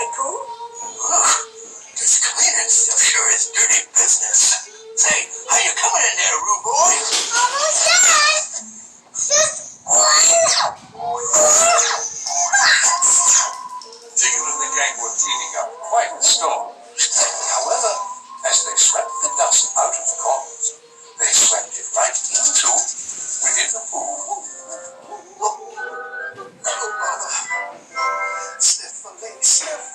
Hi, Pooh. This cleaning stuff sure is dirty business. Say, how you coming in there, rude boy? Almost done. Just one. Diggle and the gang were cleaning up quite a storm. However, as they swept the dust out of the corners, they swept it right into Winnie the Pooh. Sniffly sniff,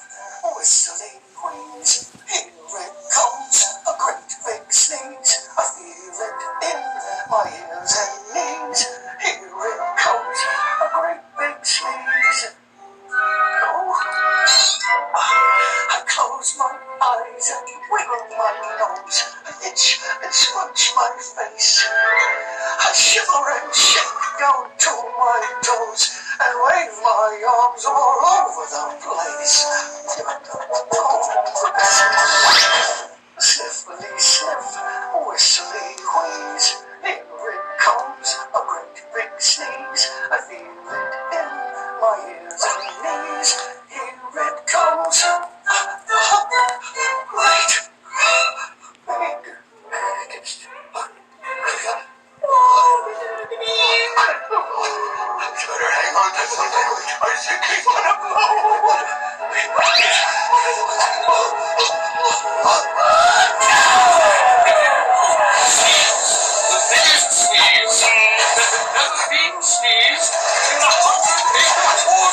whistling queens. Here it comes, a great big sneeze. I feel it in my ears and knees. Here it comes, a great big sneeze. Oh, I close my eyes and wiggle my nose, itch and scrunch my face. I shiver and shake down to my toes and wave my arms all over the place. Sniffly sniff, whistly wheeze. Here it comes, a great big sneeze. I feel it in my ears and knees. Here it comes, great better hang on to the language. I think he's gonna blow. The biggest sneeze that had never been sneezed in 100 acre tall.